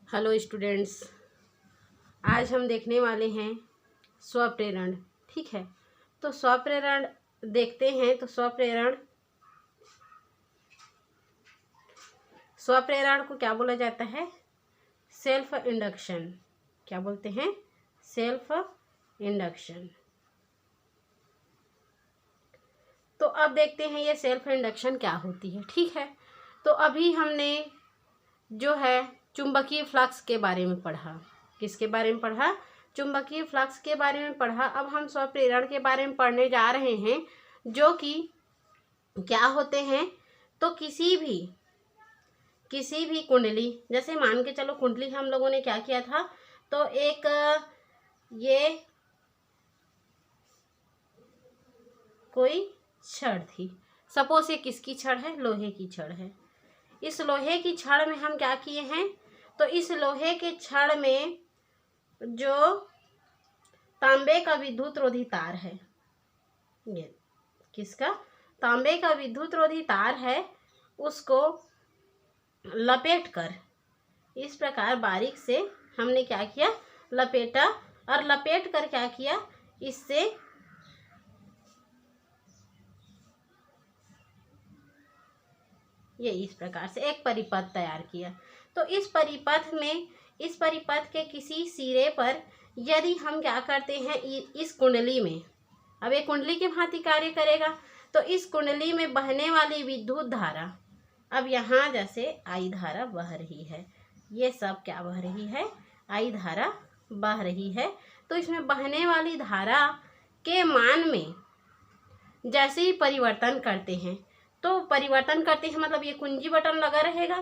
Hello students, आज हम देखने वाले हैं स्वप्रेरण। ठीक है, तो स्वप्रेरण देखते हैं। तो स्वप्रेरण को क्या बोला जाता है? Self induction. क्या बोलते हैं? Self induction. तो अब देखते हैं ये सेल्फ इंडक्शन क्या होती है। ठीक है, तो अभी हमने जो है चुंबकीय फ्लक्स के बारे में पढ़ा। किसके बारे में पढ़ा? चुंबकीय फ्लक्स के बारे में पढ़ा। अब हम स्वप्रेरण के बारे में पढ़ने जा रहे हैं, जो कि क्या होते हैं। तो किसी भी कुंडली, जैसे मान के चलो कुंडली हम लोगों ने क्या किया था, तो एक ये कोई छड़ थी। सपोज ये किसकी छड़ है? लोहे की छड़ है। इस लोहे की छड़ में हम क्या किए हैं, तो इस लोहे के छड़ में जो तांबे का विद्युत रोधी तार है, ये किसका? तांबे का विद्युत रोधी तार है, उसको लपेटकर इस प्रकार बारीक से हमने क्या किया? लपेटा। और लपेट कर क्या किया? इससे ये इस प्रकार से एक परिपथ तैयार किया। तो इस परिपथ के किसी सिरे पर यदि हम क्या करते हैं, इस कुंडली में, अब ये कुंडली के भांति कार्य करेगा, तो इस कुंडली में बहने वाली विद्युत धारा, अब यहाँ जैसे आई धारा बह रही है, ये सब क्या बह रही है? आई धारा बह रही है। तो इसमें बहने वाली धारा के मान में जैसे ही परिवर्तन करते हैं, तो परिवर्तन करते हैं मतलब ये कुंजी बटन लगा रहेगा।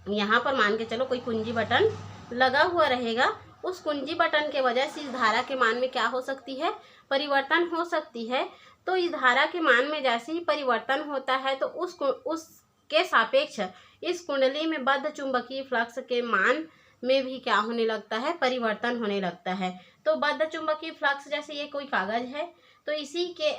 यहाँ पर मान के चलो कोई कुंजी बटन लगा हुआ रहेगा। उस कुंजी बटन के वजह से इस धारा के मान में क्या हो सकती है? परिवर्तन हो सकती है। तो इस धारा के मान में जैसे ही परिवर्तन होता है, तो उसके सापेक्ष इस कुंडली में बद्ध चुंबकीय फ्लक्स के मान में भी क्या होने लगता है? परिवर्तन होने लगता है। तो बद्ध चुंबकीय फ्लक्स, जैसे ये कोई कागज है, तो इसी के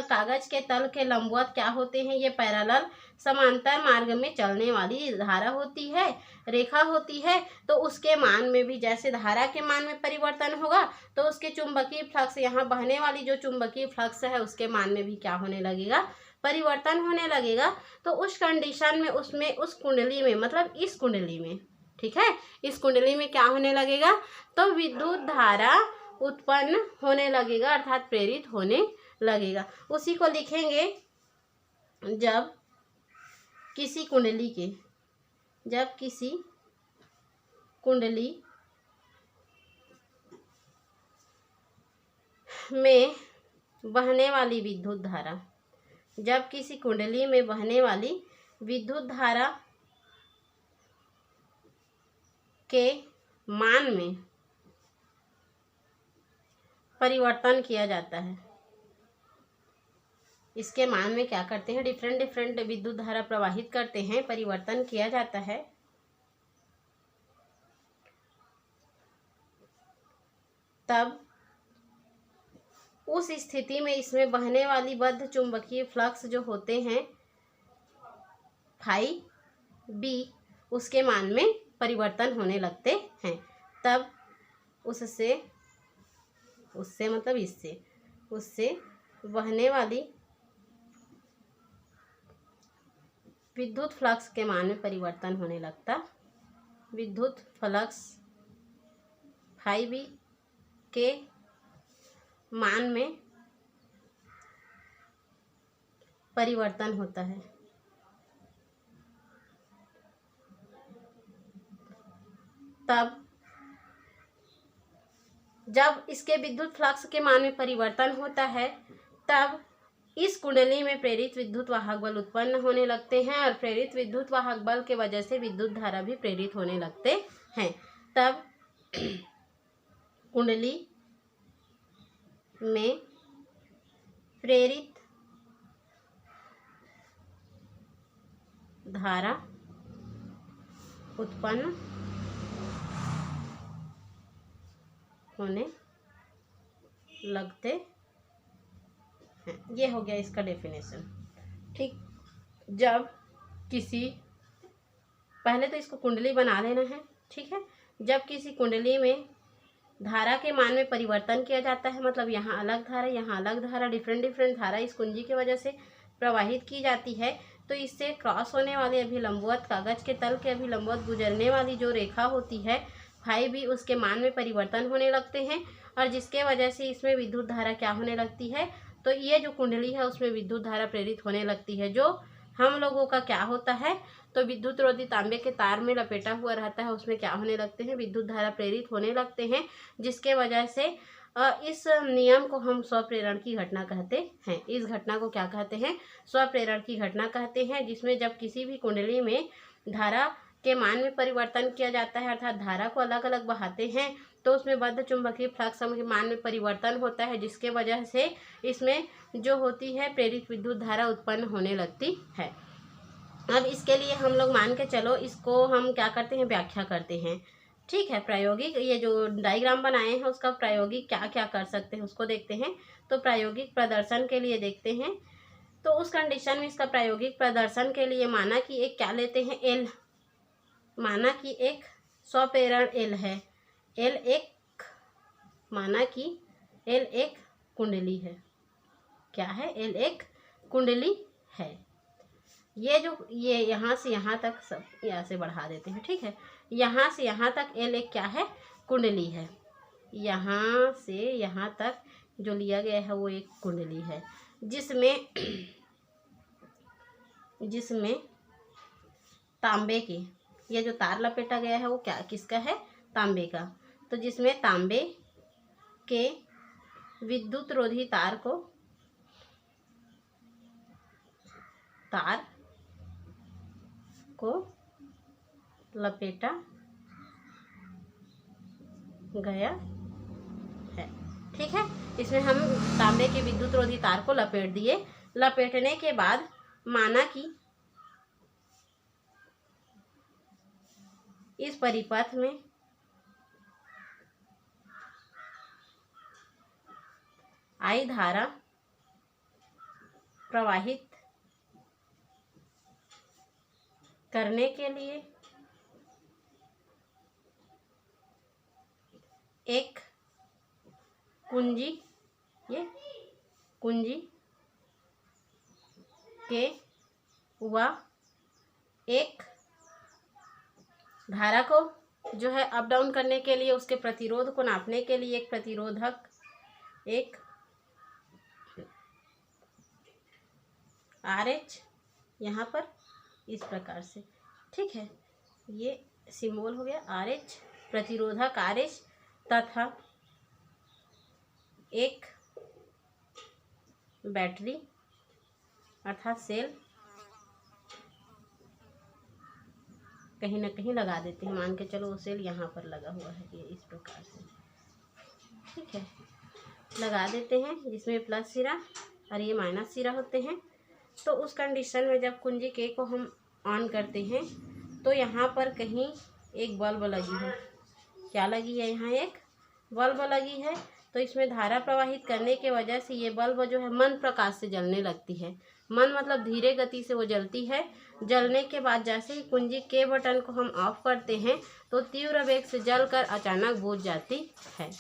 कागज के तल के लंबवत क्या होते हैं? ये पैरेलल समांतर मार्ग में चलने वाली धारा होती है, रेखा होती है। तो उसके मान में भी जैसे धारा के मान में परिवर्तन होगा, तो उसके चुंबकीय फ्लक्स, यहाँ बहने वाली जो चुंबकीय फ्लक्स है, उसके मान में भी क्या होने लगेगा? परिवर्तन होने लगेगा। तो उस कंडीशन में उसमें उस कुंडली में, मतलब इस कुंडली में, ठीक है, इस कुंडली में क्या होने लगेगा? तो विद्युत धारा उत्पन्न होने लगेगा, अर्थात प्रेरित होने लगेगा। उसी को लिखेंगे, जब किसी कुंडली में बहने वाली विद्युत धारा, जब किसी कुंडली में बहने वाली विद्युत धारा के मान में परिवर्तन किया जाता है, इसके मान में क्या करते हैं? डिफरेंट विद्युत धारा प्रवाहित करते हैं, परिवर्तन किया जाता है, तब उस स्थिति में इसमें बहने वाली बद्ध चुंबकीय फ्लक्स जो होते हैं फाई बी, उसके मान में परिवर्तन होने लगते हैं। तब उससे मतलब उससे बहने वाली विद्युत फ्लक्स के मान में परिवर्तन होने लगता। विद्युत फ्लक्स फाई बी के मान में परिवर्तन होता है। तब जब इसके विद्युत फ्लक्स के मान में परिवर्तन होता है, तब इस कुंडली में प्रेरित विद्युत वाहक बल उत्पन्न होने लगते हैं, और प्रेरित विद्युत वाहक बल के वजह से विद्युत धारा भी प्रेरित होने लगते हैं। तब कुंडली में प्रेरित धारा उत्पन्न होने लगते हैं। ये हो गया इसका डेफिनेशन। ठीक, जब किसी पहले तो इसको कुंडली बना लेना है। ठीक है, जब किसी कुंडली में धारा के मान में परिवर्तन किया जाता है, मतलब यहाँ अलग धारा, यहाँ अलग धारा, डिफरेंट डिफरेंट धारा इस कुंजी की वजह से प्रवाहित की जाती है, तो इससे क्रॉस होने वाले अभिलंबवत, कागज के तल के अभिलंबवत गुजरने वाली जो रेखा होती है फाई भी, उसके मान में परिवर्तन होने लगते हैं, और जिसके वजह से इसमें विद्युत धारा क्या होने लगती है, तो ये जो कुंडली है उसमें विद्युत धारा प्रेरित होने लगती है। जो हम लोगों का क्या होता है, तो विद्युत रोधी तांबे के तार में लपेटा हुआ रहता है, उसमें क्या होने लगते हैं, विद्युत धारा प्रेरित होने लगते हैं, जिसके वजह से इस नियम को हम स्वप्रेरण की घटना कहते हैं। इस घटना को क्या कहते हैं, स्वप्रेरण की घटना कहते हैं, जिसमें जब किसी भी कुंडली में धारा के मान में परिवर्तन किया जाता है, अर्थात धारा को अलग अलग बहाते हैं, तो उसमें बद्ध चुंबकीय फ्लक्स के मान में परिवर्तन होता है, जिसके वजह से इसमें जो होती है प्रेरित विद्युत धारा उत्पन्न होने लगती है। अब इसके लिए हम लोग मान के चलो, इसको हम क्या करते हैं, व्याख्या करते हैं। ठीक है, प्रायोगिक ये जो डायग्राम बनाए हैं उसका प्रायोगिक क्या क्या कर सकते हैं उसको देखते हैं। तो प्रायोगिक प्रदर्शन के लिए देखते हैं, तो उस कंडीशन में इसका प्रायोगिक प्रदर्शन के लिए माना कि एक क्या लेते हैं, एल, माना कि एक स्वप्रेरण एल है, एल एक, माना कि एल एक कुंडली है, क्या है, एल एक कुंडली है। ये जो ये यहाँ से यहाँ तक, सब यहाँ से बढ़ा देते हैं। ठीक है, यहाँ से यहाँ तक एल एक क्या है, कुंडली है। यहाँ से यहाँ तक जो लिया गया है वो एक कुंडली है, जिसमें तांबे के ये जो तार लपेटा गया है वो क्या, किसका है, तांबे का। तो जिसमें तांबे के विद्युत रोधी तार को लपेटा गया है। ठीक है, इसमें हम तांबे के विद्युत रोधी तार को लपेट दिए। लपेटने के बाद माना कि इस परिपथ में आई धारा प्रवाहित करने के लिए एक कुंजी, ये कुंजी के व एक धारा को जो है अप डाउन करने के लिए, उसके प्रतिरोध को नापने के लिए एक प्रतिरोधक, एक RH यहाँ पर इस प्रकार से। ठीक है, ये सिंबल हो गया RH, प्रतिरोधक RH, तथा एक बैटरी अर्थात सेल कहीं ना कहीं लगा देते हैं। मान के चलो वो सेल यहाँ पर लगा हुआ है, ये इस प्रकार से। ठीक है, लगा देते हैं, जिसमें प्लस सिरा और ये माइनस सिरा होते हैं। तो उस कंडीशन में जब कुंजी के को हम ऑन करते हैं तो यहाँ पर कहीं एक बल्ब लगी है, क्या लगी है, यहाँ एक बल्ब लगी है। तो इसमें धारा प्रवाहित करने के वजह से ये बल्ब जो है मंद प्रकाश से जलने लगती है। मंद मतलब धीरे गति से वो जलती है। जलने के बाद जैसे ही कुंजी के बटन को हम ऑफ करते हैं तो तीव्र वेग से जलकर अचानक बुझ जाती है।